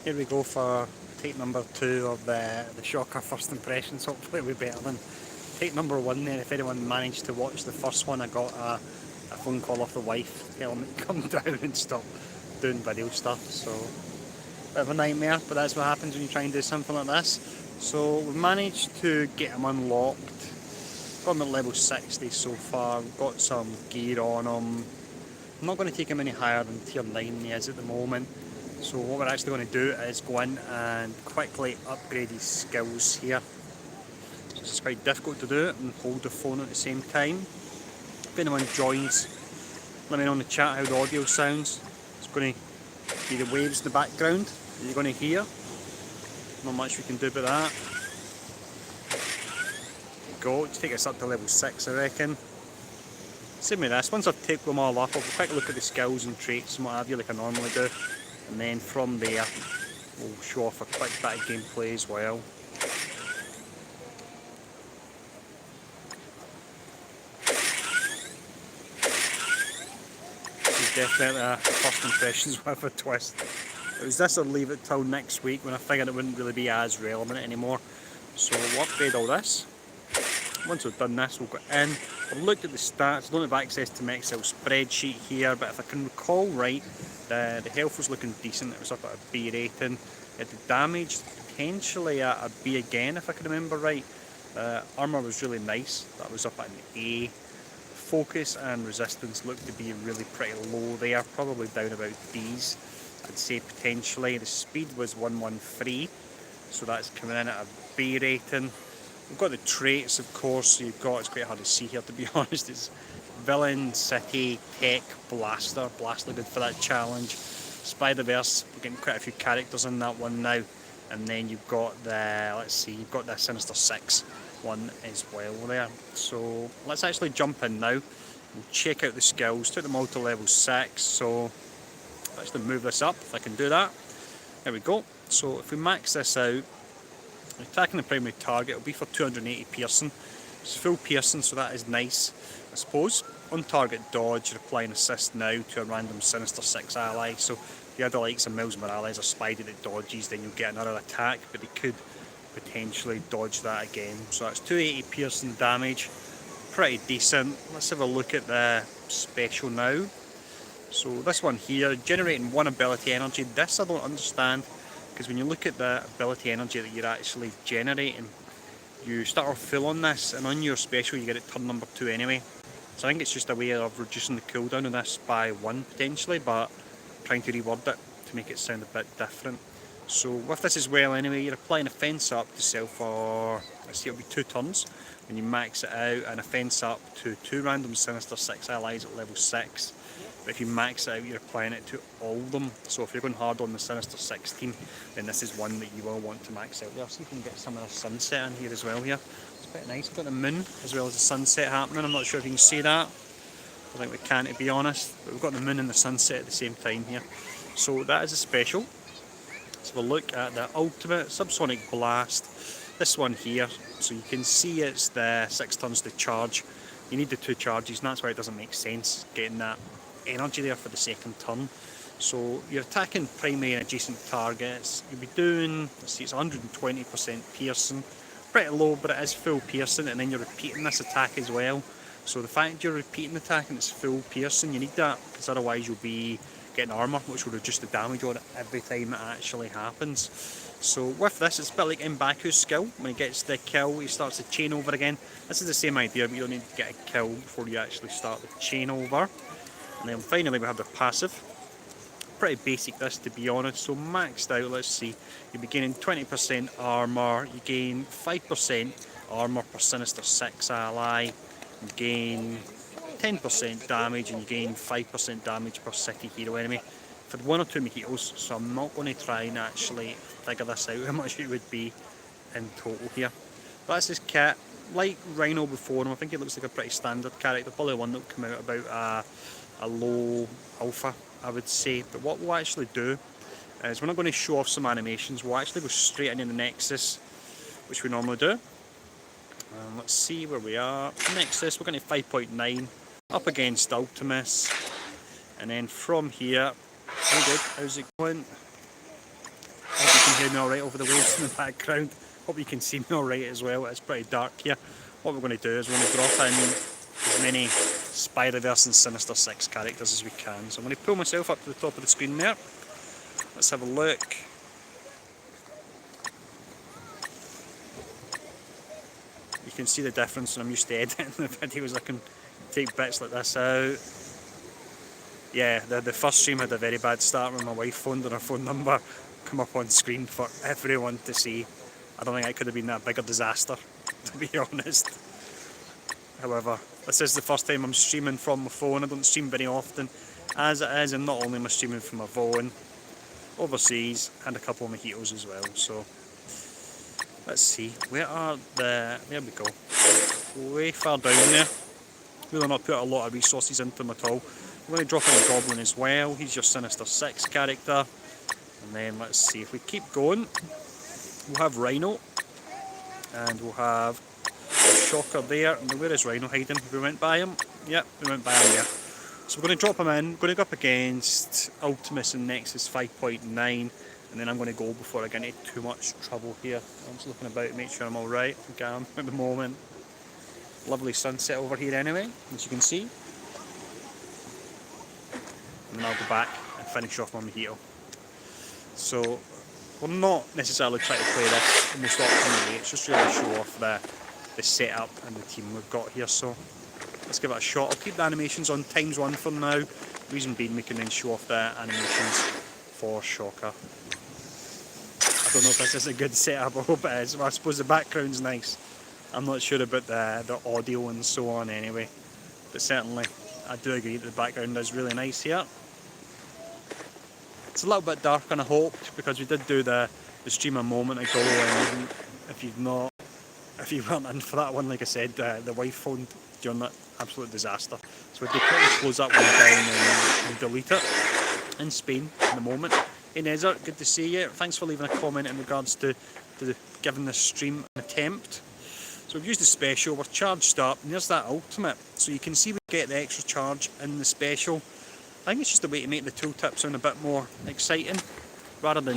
Here we go for take number 2 of the shocker first impressions. Hopefully it'll be better than take number 1 there. If anyone managed to watch the first one, I got a phone call off the wife telling me to come down and stop doing video stuff. So, bit of a nightmare, but that's what happens when you try and do something like this. So we've managed to get him unlocked. Got him at level 60 so far. We've got some gear on him. I'm not going to take him any higher than tier 9 he is at the moment. So what we're actually going to do is go in and quickly upgrade his skills here. So it's quite difficult to do it and hold the phone at the same time. If anyone joins, let me know in the chat how the audio sounds. It's going to be the waves in the background that you're going to hear. Not much we can do about that. Go, just take us up to level 6 I reckon. Same with this, once I've taken them all up, I'll quick look at the skills and traits and what have you like I normally do. And then from there, we'll show off a quick bit of gameplay as well. This is definitely a first impressions with a twist. It was this, I'd leave it till next week when I figured it wouldn't really be as relevant anymore. So we'll upgrade all this. Once we've done this, we'll go in. I've looked at the stats. I don't have access to my Excel spreadsheet here, but if I can recall right, the health was looking decent. It was up at a B rating. The damage potentially at a B again, if I can remember right. Armour was really nice. That was up at an A. Focus and resistance looked to be really pretty low there, probably down about D's. I'd say potentially. The speed was 113, so that's coming in at a B rating. We've got the traits, of course. You've got, it's quite hard to see here to be honest. It's Villain, City, Tech, Blaster. Blaster good for that challenge. Spider-Verse, we're getting quite a few characters in that one now. And then you've got the, let's see, you've got the Sinister 6 one as well there. So let's actually jump in now. We'll check out the skills. Took them all to level 6. So let's actually move this up if I can do that. There we go. So if we max this out, attacking the primary target will be for 280 piercing. It's full piercing, so that is nice, I suppose. On target dodge, you're applying assist now to a random Sinister 6 ally. So if you had the likes of Miles Morales or Spidey that dodges, then you'll get another attack, but they could potentially dodge that again. So that's 280 piercing damage, pretty decent. Let's have a look at the special now. So this one here, generating 1 ability energy. This I don't understand. Because when you look at the ability energy that you're actually generating, you start off full on this, and on your special you get it turn number 2 anyway. So I think it's just a way of reducing the cooldown of this by 1 potentially, but trying to reword it to make it sound a bit different. So with this as well anyway, you're applying a fence up to sell for, let's see, it'll be 2 turns when you max it out, and a fence up to 2 random Sinister 6 allies at level 6. But if you max it out, you're applying it to all of them. So if you're going hard on the Sinister 16, then this is one that you will want to max out there. So you can get some of the sunset in here as well here. It's quite nice. We've got the moon as well as the sunset happening. I'm not sure if you can see that. I think we can, to be honest. But we've got the moon and the sunset at the same time here. So that is a special. Let's have a look at the ultimate subsonic blast. This one here. So you can see it's the 6 turns to charge. You need the 2 charges, and that's why it doesn't make sense getting that energy there for the second turn. So you're attacking primary and adjacent targets. You'll be doing, let's see, it's 120% piercing. Pretty low, but it is full piercing, and then you're repeating this attack as well. So the fact you're repeating the attack and it's full piercing, you need that, because otherwise you'll be getting armour, which will reduce the damage on it every time it actually happens. So with this, it's a bit like M'Baku's skill. When he gets the kill, he starts the chain over again. This is the same idea, but you don't need to get a kill before you actually start the chain over. And then finally we have the passive. Pretty basic this, to be honest. So maxed out, let's see, you'll be gaining 20% armour, you gain 5% armour per Sinister 6 ally, you gain 10% damage, and you gain 5% damage per city hero enemy. For 1 or 2 mojitos, so I'm not going to try and actually figure this out, how much it would be in total here. But that's his kit. Like Rhino before him, I think it looks like a pretty standard character, probably one that will come out about a low alpha, I would say. But what we'll actually do is we're not going to show off some animations, we'll actually go straight into the Nexus, which we normally do. Let's see where we are. Nexus, we're going to 5.9, up against Ultimus, and then from here, very good, how's it going? can hear me alright over the waves in the background. Hope you can see me alright as well. It's pretty dark here. What we're going to do is we're going to drop in as many Spider-Verse and Sinister Six characters as we can. So I'm going to pull myself up to the top of the screen there. Let's have a look. You can see the difference when I'm used to editing the videos. I can take bits like this out. Yeah, the first stream had a very bad start when my wife phoned and her phone number come up on screen for everyone to see. I don't think it could have been a bigger disaster, to be honest. However, this is the first time I'm streaming from my phone. I don't stream very often as it is, and not only am I streaming from my phone, overseas, and a couple of mojitos as well. So let's see, there we go, way far down there. Really not put a lot of resources into them at all. I'm going to drop in a Goblin as well. He's your Sinister Six character. And then let's see, if we keep going, we'll have Rhino. And we'll have a Shocker there. And where is Rhino hiding? We went by him? Yep, we went by him there. So we're going to drop him in. Going to go up against Ultimus and Nexus 5.9. And then I'm going to go before I get into too much trouble here. I'm just looking about to make sure I'm alright. I think I am at the moment. Lovely sunset over here anyway, as you can see. And then I'll go back and finish off my mojito. So we're not necessarily trying to play this in the stock community, it's just really show off the setup and the team we've got here. So let's give it a shot. I'll keep the animations on ×1 for now. Reason being, we can then show off the animations for Shocker. I don't know if this is a good setup, I hope it is. Well, I suppose the background's nice. I'm not sure about the audio and so on anyway. But certainly, I do agree that the background is really nice here. It's a little bit darker than I hoped, because we did do the stream a moment ago, and if you weren't in for that one, like I said, the wife phoned during that absolute disaster. So we'd quickly close that one down and delete it. In Spain at the moment. Hey Nezzer, good to see you. Thanks for leaving a comment in regards to giving this stream an attempt. So we've used the special, we're charged up, and there's that ultimate. So you can see we get the extra charge in the special. I think it's just a way to make the tooltip sound a bit more exciting, rather than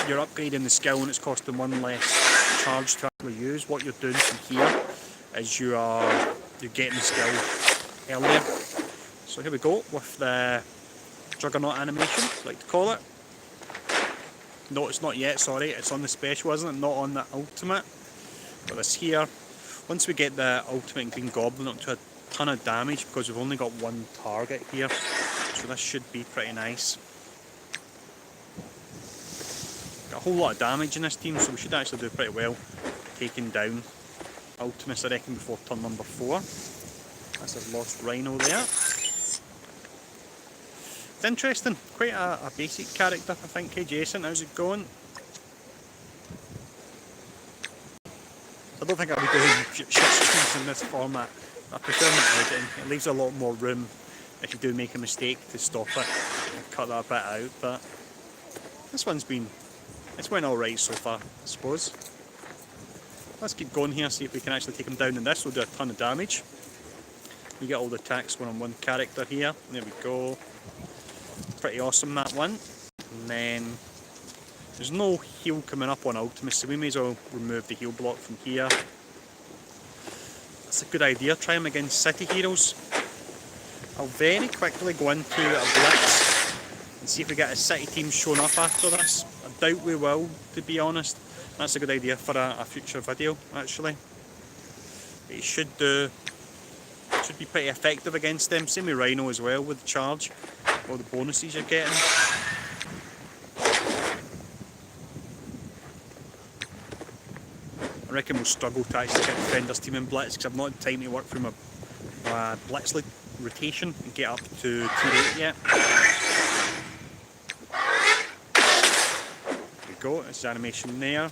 you're upgrading the skill and it's costing one less charge to actually use. What you're doing from here is you're getting the skill earlier. So here we go with the Juggernaut animation, I like to call it. No, it's not yet, sorry, it's on the special, isn't it? Not on the ultimate. Got this here. Once we get the ultimate Green Goblin up to a ton of damage, because we've only got one target here, so this should be pretty nice. Got a whole lot of damage in this team, so we should actually do pretty well taking down Ultimus, I reckon, before turn number 4. That's a lost Rhino there. It's interesting, quite a basic character, I think. Hey Jason, how's it going? I don't think I'll be doing shit streams in this format. I prefer my editing. It leaves a lot more room if you do make a mistake to stop it and cut that bit out. But this one's it's went alright so far, I suppose. Let's keep going here, see if we can actually take him down in this. We'll do a ton of damage. You get all the attacks going on one character here. There we go. Pretty awesome, that one. And then there's no heal coming up on Ultimus, so we may as well remove the heal block from here. That's a good idea, try him against city heroes. I'll very quickly go into a blitz and see if we get a city team showing up after this. I doubt we will, to be honest. That's a good idea for a future video, actually. But it should be pretty effective against them. Same with Rhino as well, with the charge. All the bonuses you're getting. I reckon we'll struggle to actually get Defender's team in Blitz, because I've not had time to work through my Blitz rotation and get up to tier 8 yet. There we go, it's the animation there.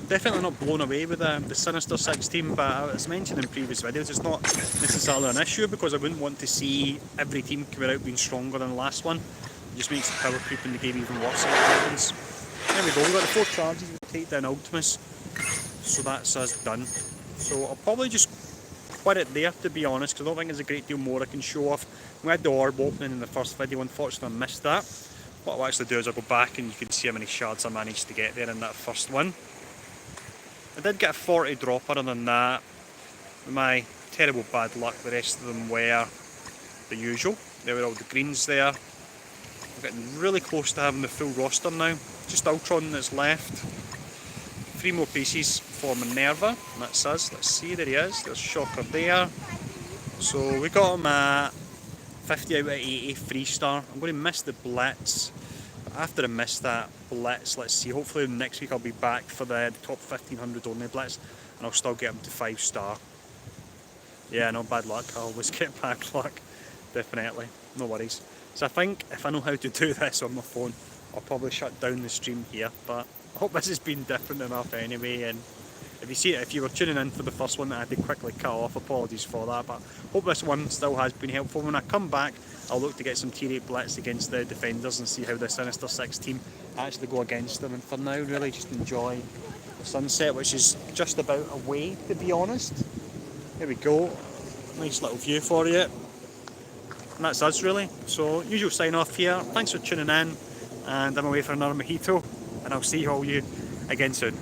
Definitely not blown away with the Sinister Six team, but as mentioned in previous videos, it's not necessarily an issue, because I wouldn't want to see every team coming out being stronger than the last one. It just makes the power creep in the game even worse if it happens. There we go, we've got the 4 charges to take down Ultimus, so that's us done. So I'll probably just quit it there, to be honest, because I don't think there's a great deal more I can show off. We had the orb opening in the first video, unfortunately I missed that. what I'll actually do is I'll go back and you can see how many shards I managed to get there in that first one. I did get a 40 drop. Other than that, with my terrible bad luck, the rest of them were the usual. There were all the greens there. I'm getting really close to having the full roster now. Just Ultron that's left. 3 more pieces for Minerva, and that's us. Let's see, there he is. There's Shocker there. So we got him at 50 out of 80, 3-star. I'm going to miss the Blitz. But after I miss that Blitz, let's see, hopefully next week I'll be back for the top 1500 only Blitz, and I'll still get him to 5-star. Yeah, no, bad luck. I always get bad luck. Definitely. No worries. So I think if I know how to do this on my phone, I'll probably shut down the stream here. But I hope this has been different enough anyway. And if you were tuning in for the first one that I had to quickly cut off, apologies for that. But I hope this one still has been helpful. When I come back, I'll look to get some tier 8 blitz against the defenders and see how the Sinister 6 team actually go against them. And for now, really just enjoy the sunset, which is just about away, to be honest. There we go. Nice little view for you. And that's us really. So usual sign off here. Thanks for tuning in, and I'm away for another mojito, and I'll see all you again soon.